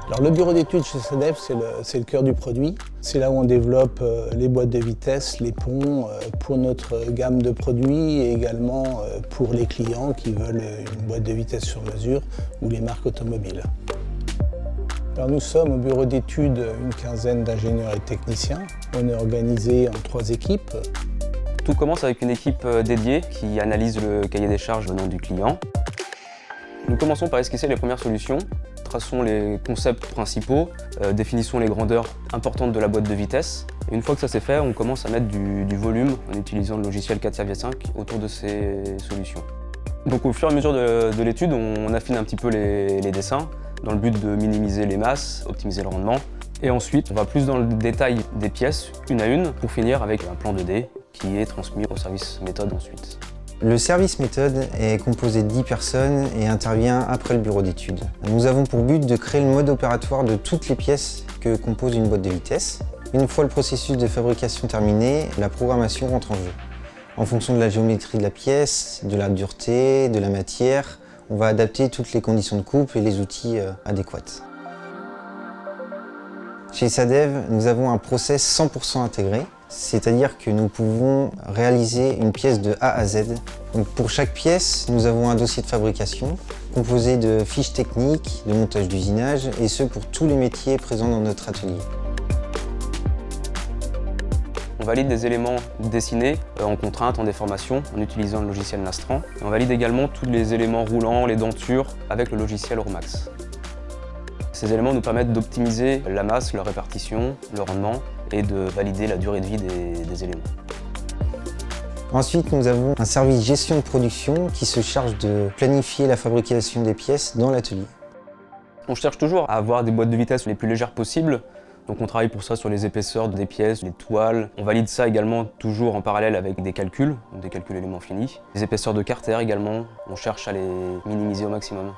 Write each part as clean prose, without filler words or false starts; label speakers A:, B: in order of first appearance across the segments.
A: Alors le bureau d'études chez SADEV, c'est le cœur du produit. C'est là où on développe les boîtes de vitesse, les ponts pour notre gamme de produits et également pour les clients qui veulent une boîte de vitesse sur mesure ou les marques automobiles. Alors nous sommes au bureau d'études une quinzaine d'ingénieurs et techniciens. On est organisé en 3 équipes.
B: Tout commence avec une équipe dédiée qui analyse le cahier des charges venant du client. Nous commençons par esquisser les premières solutions, traçons les concepts principaux, définissons les grandeurs importantes de la boîte de vitesse. Et une fois que ça c'est fait, on commence à mettre du volume en utilisant le logiciel 4.5 autour de ces solutions. Donc au fur et à mesure de l'étude, on affine un petit peu les dessins dans le but de minimiser les masses, optimiser le rendement. Et ensuite, on va plus dans le détail des pièces, une à une, pour finir avec un plan 2D qui est transmis au service méthode ensuite.
C: Le service méthode est composé de 10 personnes et intervient après le bureau d'études. Nous avons pour but de créer le mode opératoire de toutes les pièces que compose une boîte de vitesse. Une fois le processus de fabrication terminé, la programmation rentre en jeu. En fonction de la géométrie de la pièce, de la dureté, de la matière, on va adapter toutes les conditions de coupe et les outils adéquats. Chez SADEV, nous avons un process 100% intégré, c'est-à-dire que nous pouvons réaliser une pièce de A à Z. Donc pour chaque pièce, nous avons un dossier de fabrication composé de fiches techniques, de montage d'usinage, et ce pour tous les métiers présents dans notre atelier.
B: On valide des éléments dessinés en contrainte, en déformation, en utilisant le logiciel Nastran. Et on valide également tous les éléments roulants, les dentures, avec le logiciel Ormax. Ces éléments nous permettent d'optimiser la masse, leur répartition, le rendement et de valider la durée de vie des éléments.
C: Ensuite, nous avons un service gestion de production qui se charge de planifier la fabrication des pièces dans l'atelier.
B: On cherche toujours à avoir des boîtes de vitesse les plus légères possibles. Donc on travaille pour ça sur les épaisseurs des pièces, les toiles. On valide ça également toujours en parallèle avec des calculs éléments finis. Les épaisseurs de carter également, on cherche à les minimiser au maximum.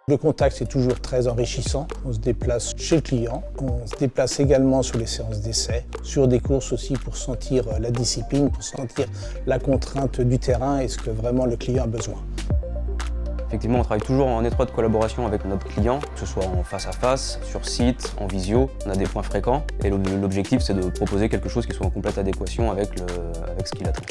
A: Le contact, c'est toujours très enrichissant. On se déplace chez le client. On se déplace également sur les séances d'essai, sur des courses aussi pour sentir la discipline, pour sentir la contrainte du terrain et ce que vraiment le client a besoin.
B: Effectivement, on travaille toujours en étroite collaboration avec notre client, que ce soit en face à face, sur site, en visio. On a des points fréquents et l'objectif, c'est de proposer quelque chose qui soit en complète adéquation avec ce qu'il attend.